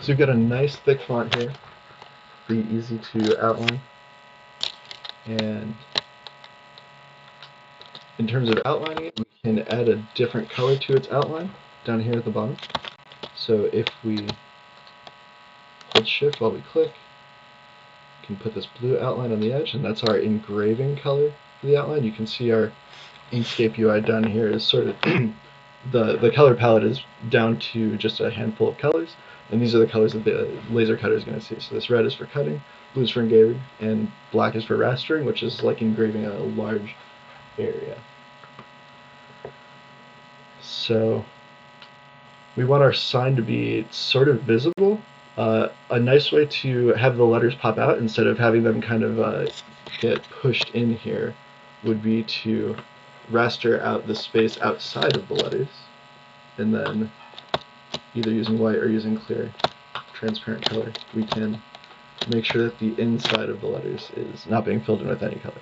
So we've got a nice thick font here, pretty easy to outline. And in terms of outlining it, we can add a different color to its outline down here at the bottom. So if we hold shift while we click, we can put this blue outline on the edge, and that's our engraving color for the outline. You can see our Inkscape UI down here is sort of the color palette is down to just a handful of colors, and these are the colors that the laser cutter is going to see. So this red is for cutting, blue is for engraving, and black is for rastering, which is like engraving a large area. So we want our sign to be sort of visible. A nice way to have the letters pop out instead of having them kind of get pushed in here would be to raster out the space outside of the letters, and then either using white or using clear transparent color, we can make sure that the inside of the letters is not being filled in with any color.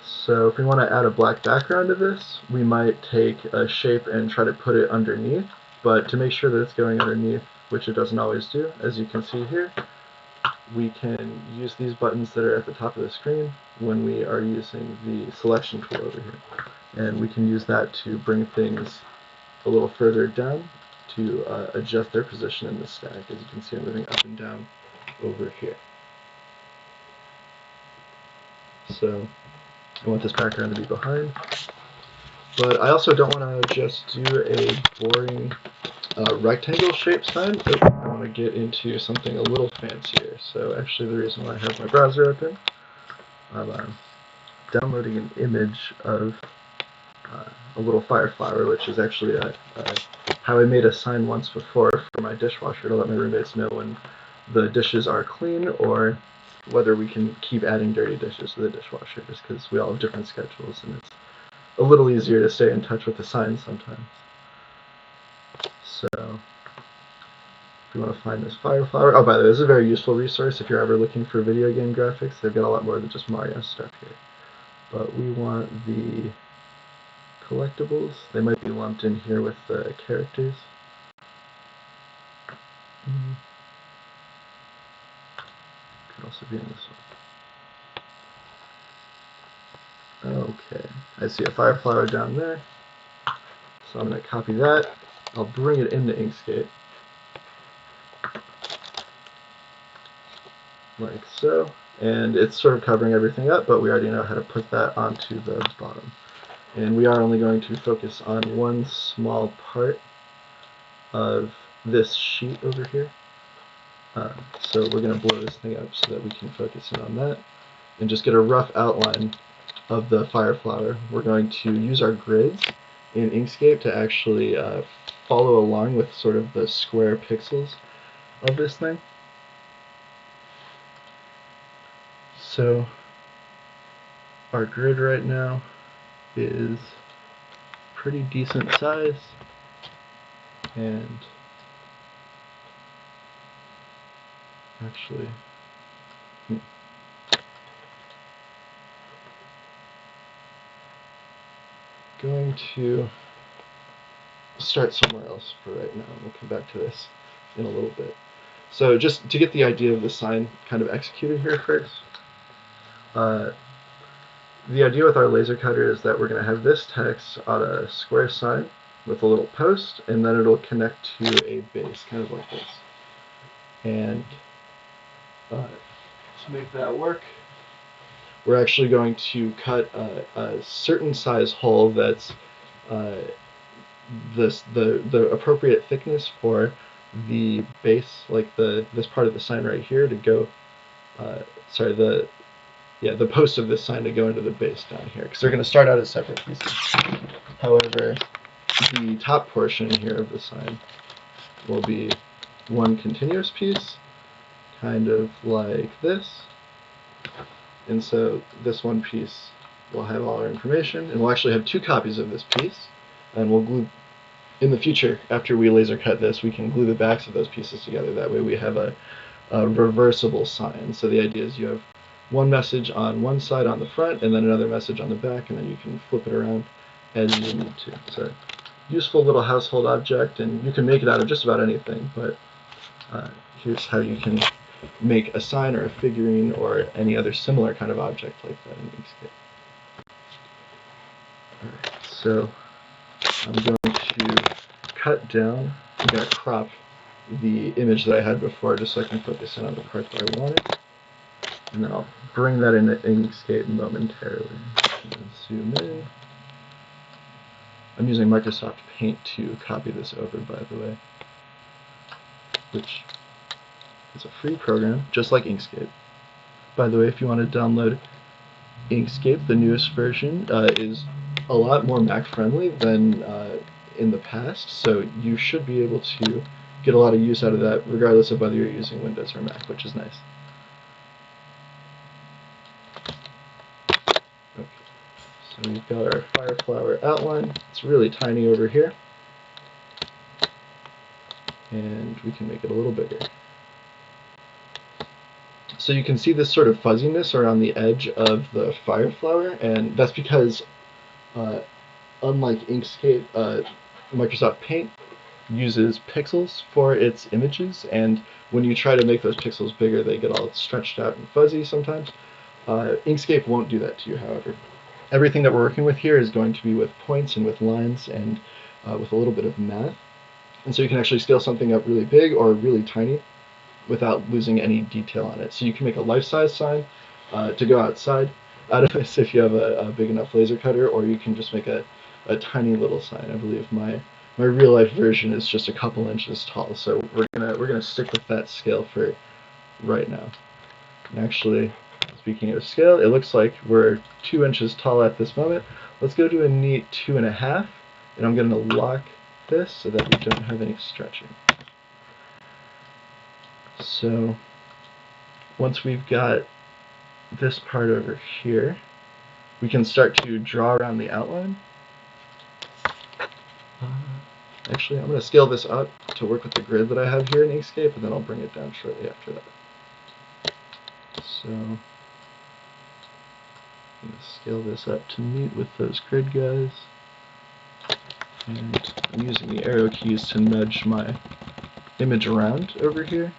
So if we want to add a black background to this, we might take a shape and try to put it underneath, but to make sure that it's going underneath, which it doesn't always do, as you can see here, we can use these buttons that are at the top of the screen when we are using the selection tool over here. And we can use that to bring things a little further down to adjust their position in the stack. As you can see, I'm moving up and down over here. So I want this background to be behind, but I also don't want to just do a boring rectangle shape sign. I want to get into something a little fancier. So actually the reason why I have my browser open, I'm downloading an image of a little fire flower, which is actually how I made a sign once before for my dishwasher to let my roommates know when the dishes are clean or whether we can keep adding dirty dishes to the dishwasher, just because we all have different schedules and it's a little easier to stay in touch with the signs sometimes. So if you want to find this fire flower, oh, by the way, this is a very useful resource if you're ever looking for video game graphics. They've got a lot more than just Mario stuff here. But we want the collectibles. They might be lumped in here with the characters. Could also be in this one. Okay, I see a fire flower down there. So I'm going to copy that. I'll bring it into Inkscape. Like so. And it's sort of covering everything up, but we already know how to put that onto the bottom. And we are only going to focus on one small part of this sheet over here. So we're going to blow this thing up so that we can focus in on that and just get a rough outline of the fire flower. We're going to use our grids in Inkscape to actually follow along with sort of the square pixels of this thing. So our grid right now is pretty decent size, and actually going to start somewhere else for right now, and we'll come back to this in a little bit. So just to get the idea of the sign kind of executed here first, the idea with our laser cutter is that we're going to have this text on a square sign with a little post, and then it'll connect to a base, kind of like this. And to make that work, we're actually going to cut a certain size hole that's the appropriate thickness for the base, like this part of the sign right here to go, the post of this sign to go into the base down here, because they're going to start out as separate pieces. However, the top portion here of the sign will be one continuous piece, kind of like this. And so this one piece will have all our information, and we'll actually have two copies of this piece, and we'll glue, in the future, after we laser cut this, we can glue the backs of those pieces together. That way we have a reversible sign. So the idea is you have one message on one side on the front, and then another message on the back, and then you can flip it around as you need to. So useful little household object, and you can make it out of just about anything, but here's how you can make a sign or a figurine or any other similar kind of object like that in Inkscape. Alright, so I'm going to cut down, I'm going to crop the image that I had before just so I can focus in on the part that I wanted. And then I'll bring that into Inkscape momentarily. Zoom in. I'm using Microsoft Paint to copy this over, by the way, which is a free program, just like Inkscape. By the way, if you want to download Inkscape, the newest version is a lot more Mac-friendly than in the past, so you should be able to get a lot of use out of that, regardless of whether you're using Windows or Mac, which is nice. Okay. So we've got our fire flower outline. It's really tiny over here, and we can make it a little bigger. So you can see this sort of fuzziness around the edge of the fire flower, and that's because unlike Inkscape, Microsoft Paint uses pixels for its images, and when you try to make those pixels bigger, they get all stretched out and fuzzy sometimes. Inkscape won't do that to you, however. Everything that we're working with here is going to be with points and with lines and with a little bit of math. And so you can actually scale something up really big or really tiny without losing any detail on it. So you can make a life-size sign to go outside out of this if you have a big enough laser cutter, or you can just make a tiny little sign. I believe my real-life version is just a couple inches tall, so we're gonna stick with that scale for right now. And actually, speaking of scale, it looks like we're 2 inches tall at this moment. Let's go to a neat 2.5, and I'm going to lock this so that we don't have any stretching. So once we've got this part over here, we can start to draw around the outline. Actually, I'm going to scale this up to work with the grid that I have here in Inkscape, and then I'll bring it down shortly after that. So I'm going to scale this up to meet with those grid guys. And I'm using the arrow keys to nudge my image around over here.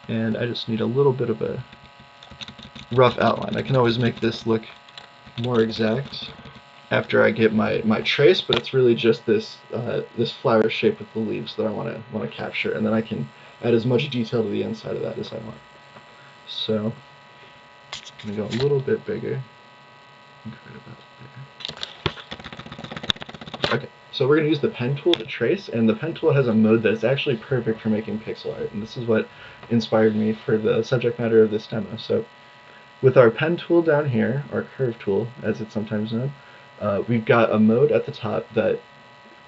And I just need a little bit of a rough outline. I can always make this look more exact after I get my trace, but it's really just this this flower shape with the leaves that I want to capture, and then I can add as much detail to the inside of that as I want. So I'm going to go a little bit bigger. Okay, so we're going to use the pen tool to trace, and the pen tool has a mode that's actually perfect for making pixel art, and this is what inspired me for the subject matter of this demo. So with our pen tool down here, our curve tool, as it's sometimes known, we've got a mode at the top that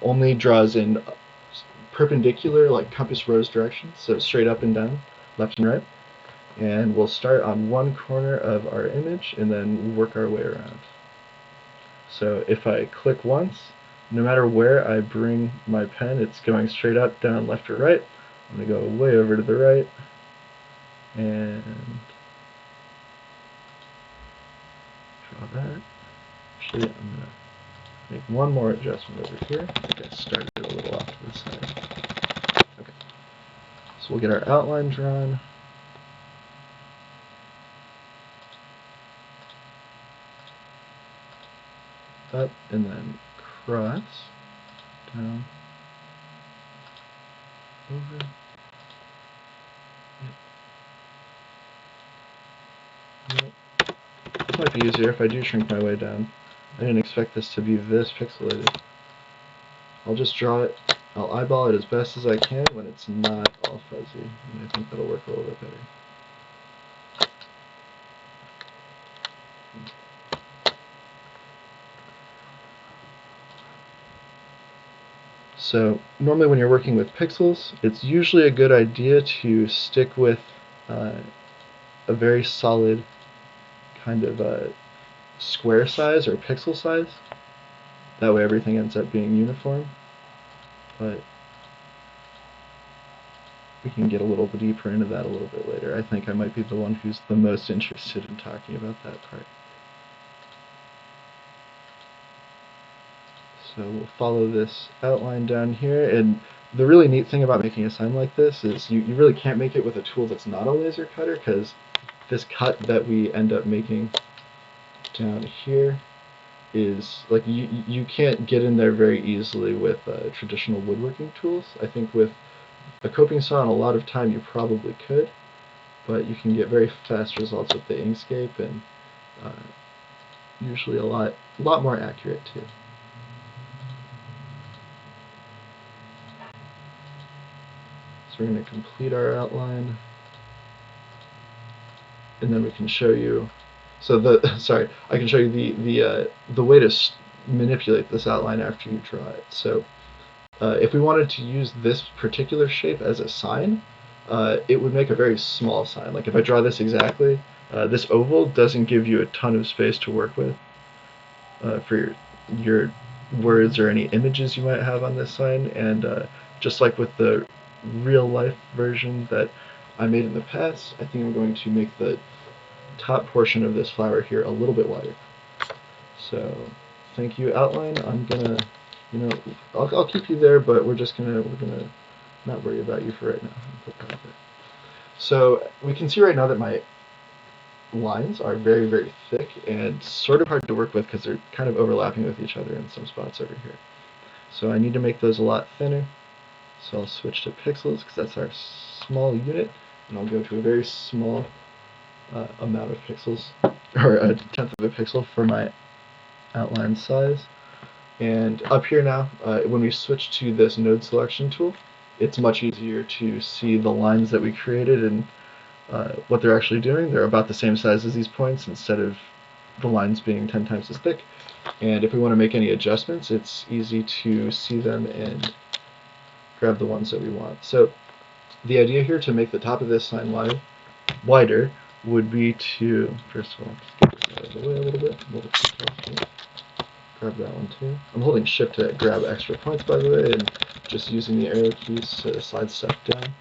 only draws in perpendicular, like compass rose directions, so straight up and down, left and right. And we'll start on one corner of our image and then work our way around. So if I click once, no matter where I bring my pen, it's going straight up, down, left, or right. I'm going to go way over to the right, and draw that. Actually, I'm going to make one more adjustment over here. I think I started it a little off to the side. Okay. So we'll get our outline drawn. Up, and then cross, down, over. Yep. This might be easier if I do shrink my way down. I didn't expect this to be this pixelated. I'll just draw it, I'll eyeball it as best as I can when it's not all fuzzy, and I think that'll work a little bit better. So normally when you're working with pixels, it's usually a good idea to stick with a very solid kind of square size or pixel size. That way everything ends up being uniform. But we can get a little bit deeper into that a little bit later. I think I might be the one who's the most interested in talking about that part. So we'll follow this outline down here, and the really neat thing about making a sign like this is you really can't make it with a tool that's not a laser cutter, because this cut that we end up making down here is like you can't get in there very easily with traditional woodworking tools. I think with a coping saw and a lot of time you probably could, but you can get very fast results with the Inkscape, and usually a lot more accurate too. So we're going to complete our outline, and then we can show you. So sorry, I can show you the way to manipulate this outline after you draw it. So if we wanted to use this particular shape as a sign, it would make a very small sign. Like if I draw this exactly, this oval doesn't give you a ton of space to work with for your words or any images you might have on this sign. And just like with the real life version that I made in the past, I think I'm going to make the top portion of this flower here a little bit wider. So thank you, outline. I'm gonna, I'll keep you there, but we're gonna not worry about you for right now. Put that there. So we can see right now that my lines are very, very thick and sort of hard to work with because they're kind of overlapping with each other in some spots over here. So I need to make those a lot thinner. So I'll switch to pixels because that's our small unit, and I'll go to a very small amount of pixels, or a tenth of a pixel for my outline size. And up here now, when we switch to this node selection tool, it's much easier to see the lines that we created and what they're actually doing. They're about the same size as these points instead of the lines being 10 times as thick. And if we want to make any adjustments, it's easy to see them and grab the ones that we want. So the idea here to make the top of this sign wider would be to, first of all, get this out of the way a little bit. Grab that one too. I'm holding shift to grab extra points, by the way, and just using the arrow keys to slide stuff down.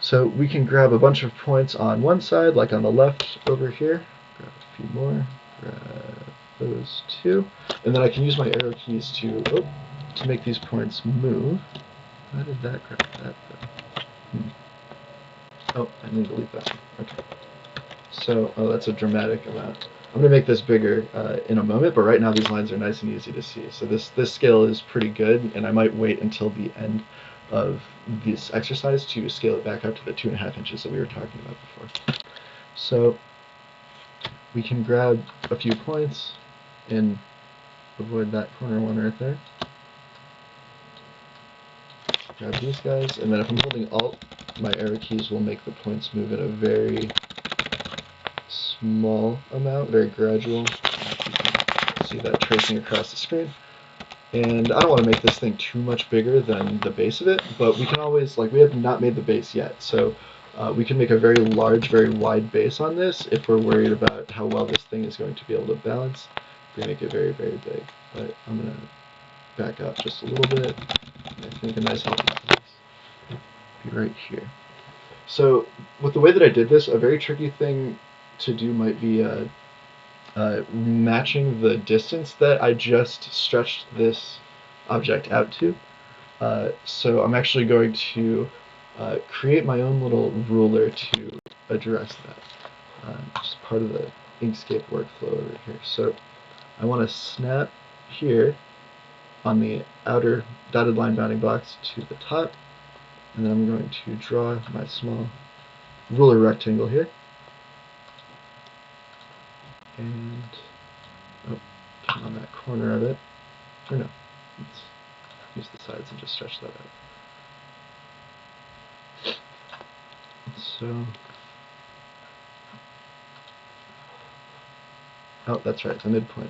So we can grab a bunch of points on one side, like on the left over here. Grab a few more. Grab those two. And then I can use my arrow keys to make these points move. How did that grab that though? Oh, I need to delete that one. Okay. So, that's a dramatic amount. I'm going to make this bigger in a moment, but right now these lines are nice and easy to see. So this scale is pretty good, and I might wait until the end of this exercise to scale it back up to the 2.5 inches that we were talking about before. So we can grab a few points and avoid that corner one right there. Grab these guys, and then if I'm holding Alt, my arrow keys will make the points move in a very small amount, very gradual. You can see that tracing across the screen. And I don't want to make this thing too much bigger than the base of it, but we can always, like, we have not made the base yet, so we can make a very large, very wide base on this if we're worried about how well this thing is going to be able to balance. We make it very, very big, but I'm going to back up just a little bit. I think a nice healthy place be right here. So with the way that I did this, a very tricky thing to do might be matching the distance that I just stretched this object out to. So I'm actually going to create my own little ruler to address that. Just part of the Inkscape workflow over here. So I want to snap here on the outer dotted line bounding box to the top, and then I'm going to draw my small ruler rectangle here. And turn on that corner of it. Or no, let's use the sides and just stretch that out. So, oh, that's right, the midpoint.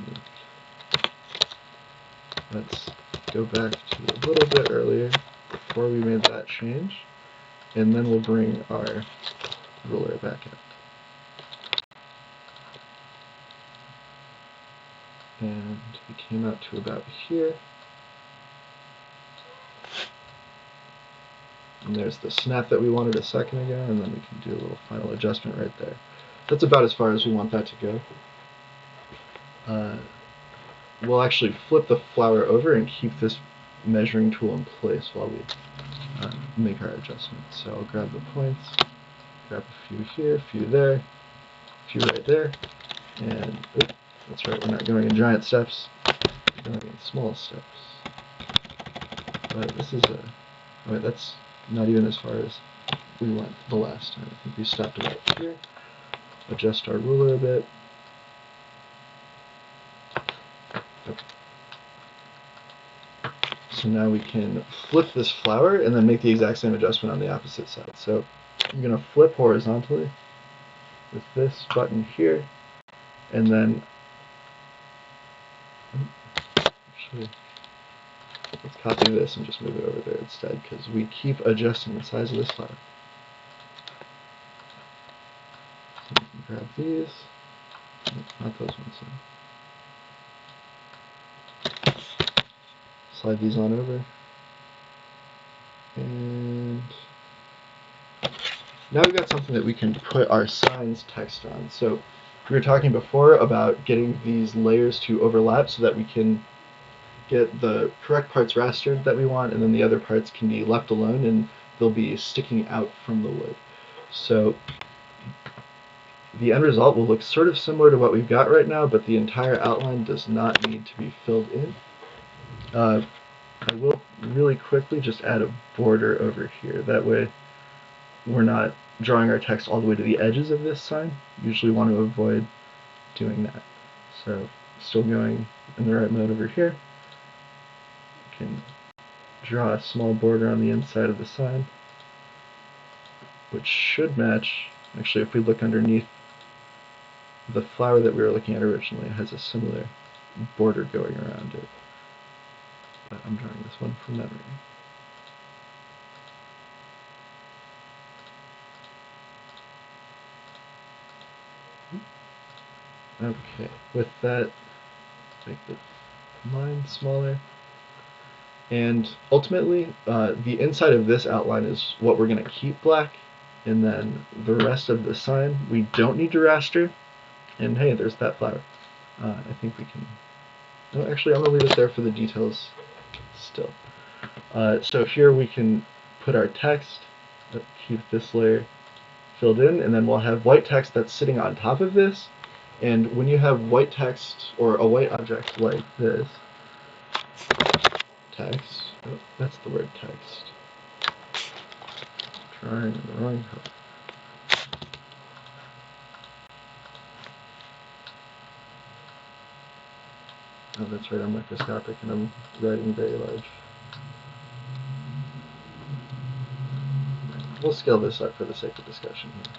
Let's go back to a little bit earlier before we made that change, and then we'll bring our ruler back in. And we came out to about here. And there's the snap that we wanted a second ago, and then we can do a little final adjustment right there. That's about as far as we want that to go. we'll actually flip the flower over and keep this measuring tool in place while we make our adjustments. So I'll grab the points, grab a few here, a few there, a few right there, and oops, that's right, we're not going in giant steps, we're going in small steps. But this is that's not even as far as we went the last time. I think we stopped about here. Adjust our ruler a bit. Okay. So now we can flip this flower and then make the exact same adjustment on the opposite side. So I'm going to flip horizontally with this button here, and then actually let's copy this and just move it over there instead, because we keep adjusting the size of this flower. So we can grab these, not those ones. Slide these on over, and now we've got something that we can put our sign's text on. So we were talking before about getting these layers to overlap so that we can get the correct parts rastered that we want, and then the other parts can be left alone and they'll be sticking out from the wood. So the end result will look sort of similar to what we've got right now, but the entire outline does not need to be filled in. I will really quickly just add a border over here. That way we're not drawing our text all the way to the edges of this sign. Usually want to avoid doing that. So still going in the right mode over here. You can draw a small border on the inside of the sign, which should match. Actually, if we look underneath the flower that we were looking at originally, it has a similar border going around it. But I'm drawing this one from memory. Okay, with that, make the line smaller. And ultimately, the inside of this outline is what we're going to keep black, and then the rest of the sign we don't need to raster. And hey, there's that flower. I think we can. No, actually, I'm going to leave it there for the details still. So here we can put our text, keep this layer filled in, and then we'll have white text that's sitting on top of this. And when you have white text or a white object like this, text, oh, that's the word text. Trying the wrong color. Oh, that's right, I'm microscopic and I'm writing very large. We'll scale this up for the sake of discussion here.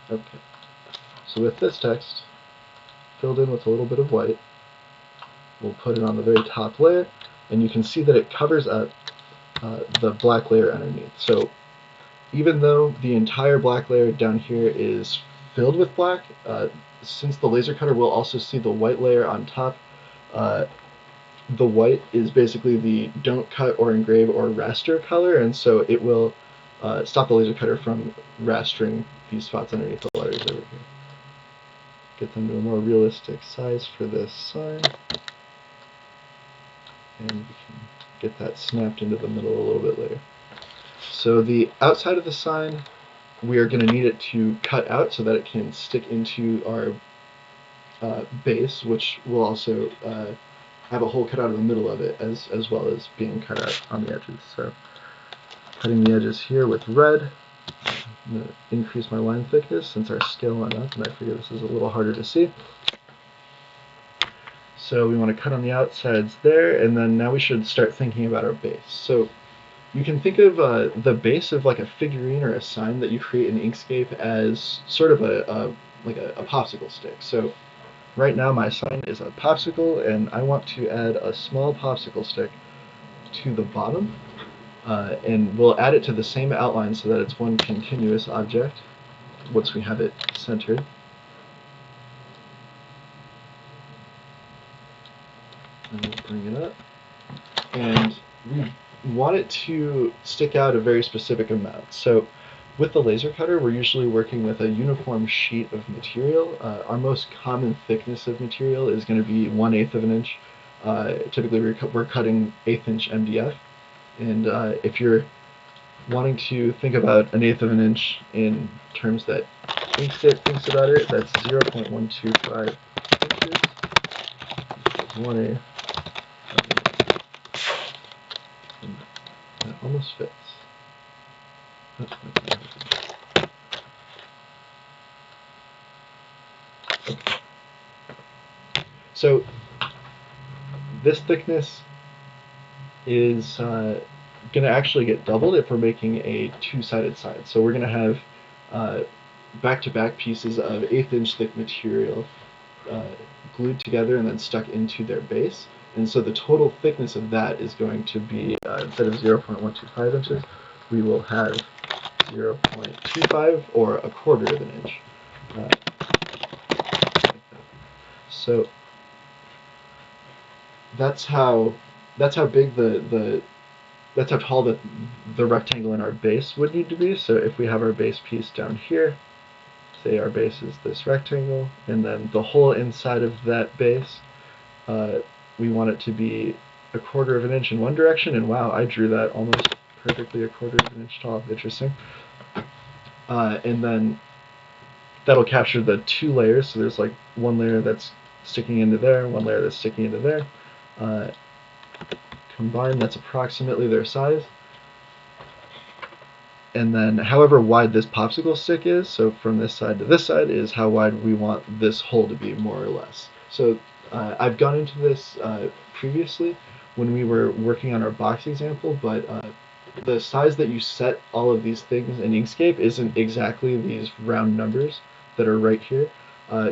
Okay, so with this text filled in with a little bit of white, we'll put it on the very top layer, and you can see that it covers up the black layer underneath. So even though the entire black layer down here is filled with black, since the laser cutter will also see the white layer on top, the white is basically the don't cut or engrave or raster color, and so it will stop the laser cutter from rastering these spots underneath the letters over here. Get them to a more realistic size for this sign, and we can get that snapped into the middle a little bit later. So the outside of the sign, we are going to need it to cut out so that it can stick into our base, which will also have a hole cut out in the middle of it, as well as being cut out on the edges. So cutting the edges here with red. I'm going to increase my line thickness since our scale went up, and I figure this is a little harder to see. So we want to cut on the outsides there, and then now we should start thinking about our base. So you can think of the base of like a figurine or a sign that you create in Inkscape as sort of a popsicle stick. So right now my sign is a popsicle, and I want to add a small popsicle stick to the bottom. And we'll add it to the same outline so that it's one continuous object once we have it centered. And we'll bring it up. And want it to stick out a very specific amount. So with the laser cutter, we're usually working with a uniform sheet of material. Our most common thickness of material is going to be 1/8 of an inch. Typically, we're cutting 1/8 inch MDF. And if you're wanting to think about 1/8 of an inch in terms that Inkscape thinks about it, that's 0.125 inches. 1/8. That almost fits. Okay. So this thickness is going to actually get doubled if we're making a two-sided side. So we're going to have back-to-back pieces of 1/8 inch thick material glued together and then stuck into their base. And so the total thickness of that is going to be, instead of 0.125 inches, we will have 0.25 or 1/4 of an inch. Like so that's how big that's how tall the rectangle in our base would need to be. So if we have our base piece down here, say our base is this rectangle, and then the whole inside of that base, we want it to be 1/4 of an inch in one direction, and wow, I drew that almost perfectly 1/4 of an inch tall. Interesting. And then that'll capture the two layers, so there's like one layer that's sticking into there, one layer that's sticking into there. Combined, that's approximately their size. And then however wide this popsicle stick is, so from this side to this side, is how wide we want this hole to be, more or less. So I've gone into this previously when we were working on our box example, but the size that you set all of these things in Inkscape isn't exactly these round numbers that are right here.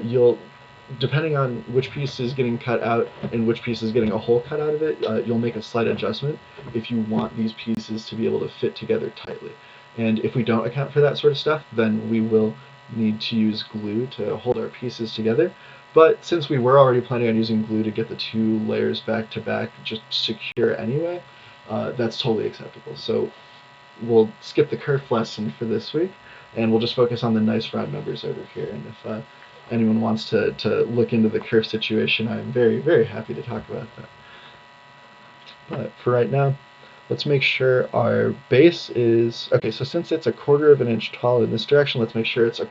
You'll, depending on which piece is getting cut out and which piece is getting a hole cut out of it, you'll make a slight adjustment if you want these pieces to be able to fit together tightly. And if we don't account for that sort of stuff, then we will need to use glue to hold our pieces together. But since we were already planning on using glue to get the two layers back to back just secure anyway, that's totally acceptable. So we'll skip the kerf lesson for this week, and we'll just focus on the nice round numbers over here. And if anyone wants to look into the kerf situation, I'm very, very happy to talk about that. But for right now, let's make sure our base is, okay, so since it's 1/4 of an inch tall in this direction, let's make sure it's at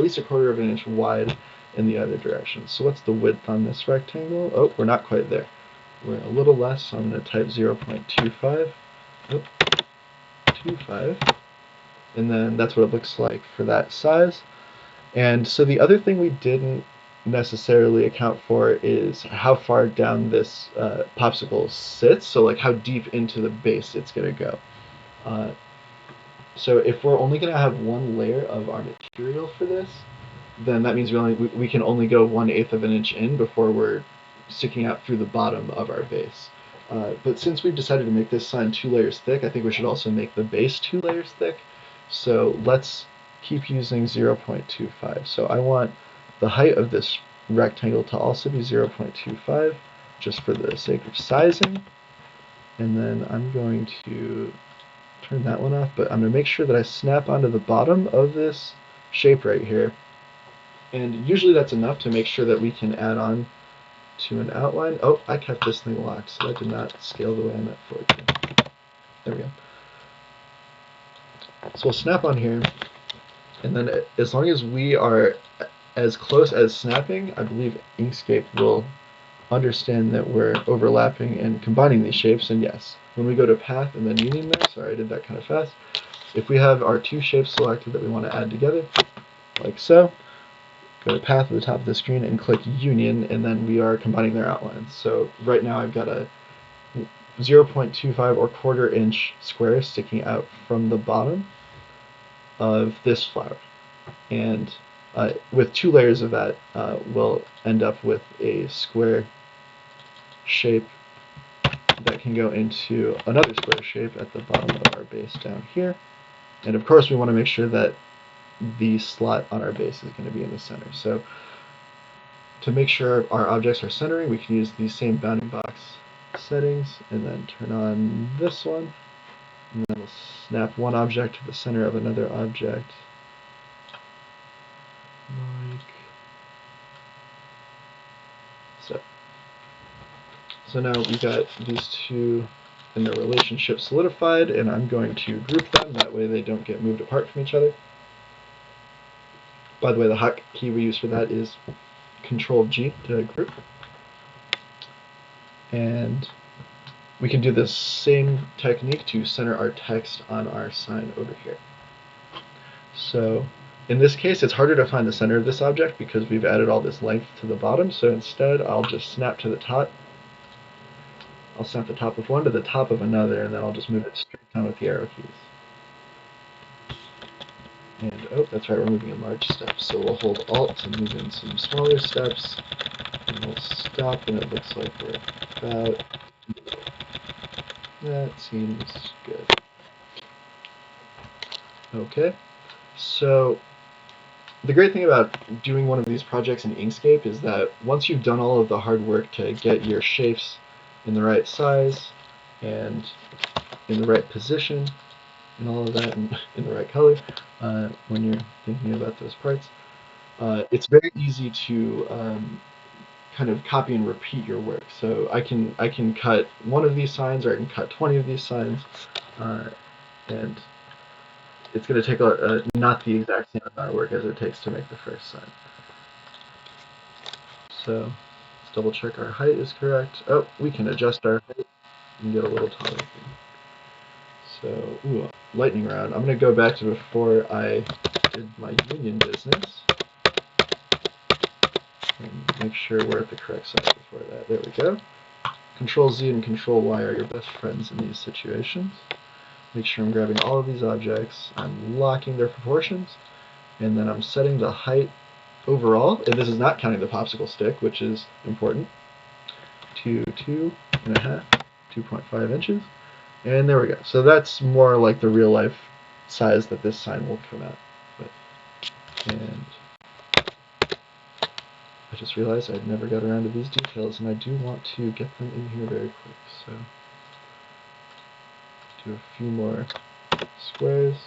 least 1/4 of an inch wide in the other direction. So what's the width on this rectangle? Oh, we're not quite there. We're a little less, so I'm going to type 0.25. Oh, 25. And then that's what it looks like for that size. And so the other thing we didn't necessarily account for is how far down this popsicle sits, so like how deep into the base it's going to go. So if we're only going to have one layer of our material for this, then that means we can only go 1/8 of an inch in before we're sticking out through the bottom of our base. But since we've decided to make this sign 2 layers thick, I think we should also make the base 2 layers thick. So let's keep using 0.25. So I want the height of this rectangle to also be 0.25, just for the sake of sizing. And then I'm going to turn that one off, but I'm going to make sure that I snap onto the bottom of this shape right here. And usually that's enough to make sure that we can add on to an outline. Oh, I kept this thing locked, so that did not scale the way I meant for it to. There we go. So we'll snap on here, and then as long as we are as close as snapping, I believe Inkscape will understand that we're overlapping and combining these shapes. And yes, when we go to path and then union there, sorry I did that kind of fast, if we have our two shapes selected that we want to add together, like so, go to path at the top of the screen and click union, and then we are combining their outlines. So right now I've got a 0.25 or 1/4 inch square sticking out from the bottom of this flower. And with 2 layers of that, we'll end up with a square shape that can go into another square shape at the bottom of our base down here. And of course we want to make sure that the slot on our base is going to be in the center. So to make sure our objects are centering, we can use the same bounding box settings, and then turn on this one, and then we'll snap one object to the center of another object, like so. So now we've got these two and their relationship solidified, and I'm going to group them, that way they don't get moved apart from each other. By the way, the hotkey we use for that is Control-G to group. And we can do this same technique to center our text on our sign over here. So in this case, it's harder to find the center of this object because we've added all this length to the bottom, so instead I'll just snap to the top. I'll snap the top of one to the top of another, and then I'll just move it straight down with the arrow keys. And, oh, that's right, we're moving in large steps, so we'll hold Alt to move in some smaller steps, and we'll stop, and it looks like we're about... That seems good. Okay, so the great thing about doing one of these projects in Inkscape is that once you've done all of the hard work to get your shapes in the right size and in the right position and all of that, and in the right color, when you're thinking about those parts, it's very easy to kind of copy and repeat your work. So I can cut one of these signs, or I can cut 20 of these signs, and it's going to take not the exact same amount of work as it takes to make the first sign. So let's double check our height is correct. Oh, we can adjust our height and get a little taller. So, ooh, lightning round. I'm going to go back to before I did my union business and make sure we're at the correct size before that. There we go. Control-Z and Control-Y are your best friends in these situations. Make sure I'm grabbing all of these objects, I'm locking their proportions, and then I'm setting the height overall, and this is not counting the popsicle stick, which is important, to 2.5, 2.5 inches, and there we go. So that's more like the real life size that this sign will come out with. And I just realized I'd never got around to these details, and I do want to get them in here very quick, so do a few more squares.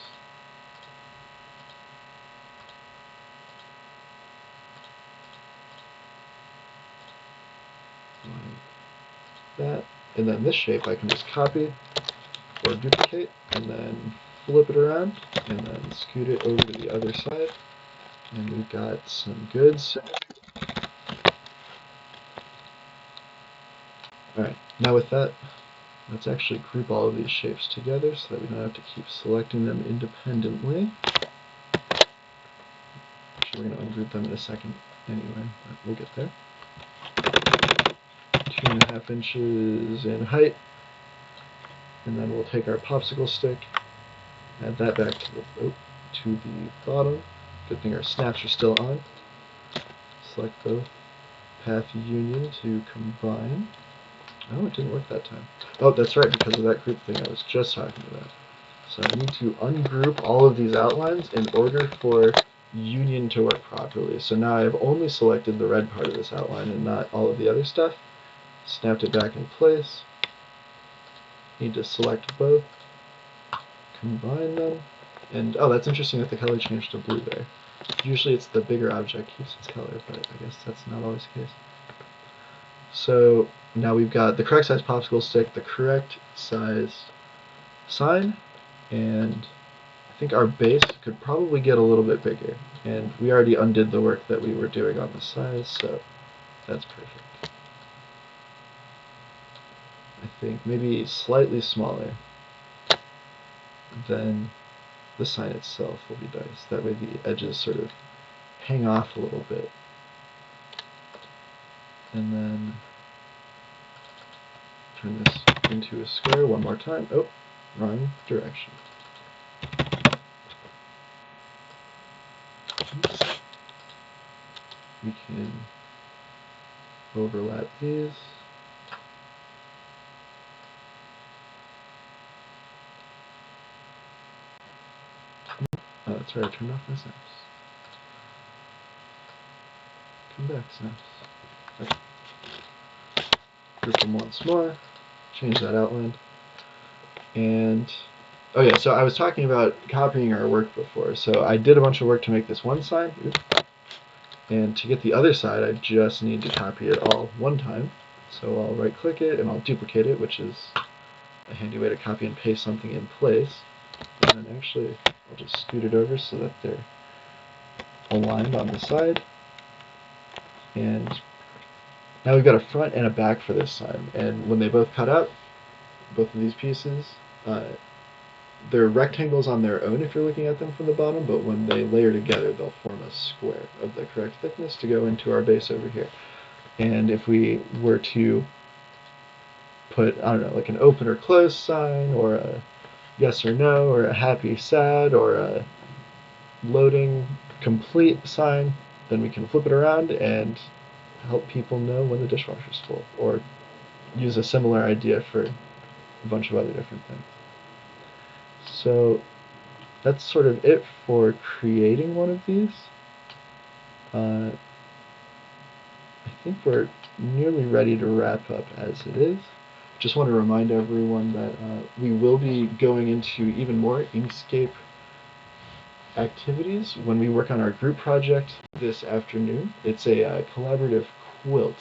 Like that. And then this shape I can just copy or duplicate and then flip it around and then scoot it over to the other side. And we've got some good symmetry. Alright, now with that, let's actually group all of these shapes together so that we don't have to keep selecting them independently. Actually, we're going to ungroup them in a second anyway, but we'll get there. 2.5 inches in height, and then we'll take our popsicle stick, add that back to the bottom. Good thing our snaps are still on. Select both, path union to combine. Oh, it didn't work that time. Oh, that's right, because of that group thing I was just talking about. So I need to ungroup all of these outlines in order for union to work properly. So now I've only selected the red part of this outline and not all of the other stuff. Snapped it back in place. Need to select both, combine them, and oh, that's interesting that the color changed to blue there. Usually it's the bigger object keeps its color, but I guess that's not always the case. So now we've got the correct size popsicle stick, the correct size sign, and I think our base could probably get a little bit bigger. And we already undid the work that we were doing on the size, so that's perfect. I think maybe slightly smaller than the sign itself will be nice. That way the edges sort of hang off a little bit. And then turn this into a square one more time. Oh, wrong direction. We can overlap these. Oh, that's right, I turned off my snaps. Come back, snaps. Okay. Group them once more. change that outline. And oh yeah, so I was talking about copying our work before. So I did a bunch of work to make this one side. And to get the other side, I just need to copy it all one time. So I'll right click it and I'll duplicate it, which is a handy way to copy and paste something in place. And then actually, I'll just scoot it over so that they're aligned on the side. And now we've got a front and a back for this side. And when they both cut out, both of these pieces, they're rectangles on their own if you're looking at them from the bottom, but when they layer together, they'll form a square of the correct thickness to go into our base over here. And if we were to put, I don't know, like an open or close sign, or a yes or no, or a happy, sad, or a loading complete sign, then we can flip it around and help people know when the dishwasher's full, or use a similar idea for a bunch of other different things. So that's sort of it for creating one of these. I think we're nearly ready to wrap up as it is. Just want to remind everyone that we will be going into even more Inkscape activities when we work on our group project this afternoon. It's a collaborative quilt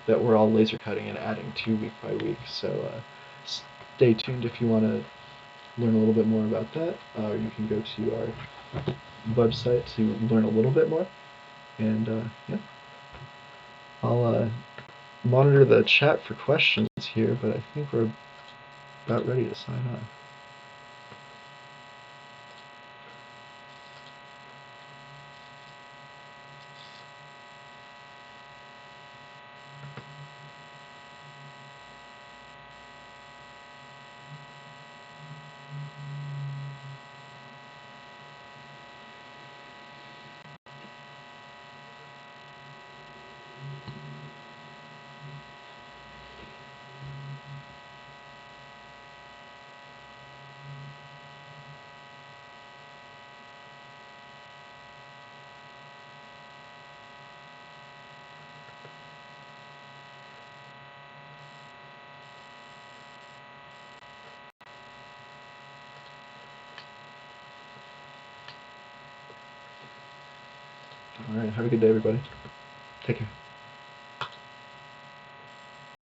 that we're all laser cutting and adding to week by week. So stay tuned if you want to learn a little bit more about that. You can go to our website to learn a little bit more. And yeah, I'll monitor the chat for questions here, but I think we're about ready to sign off. All right, have a good day, everybody. Take care.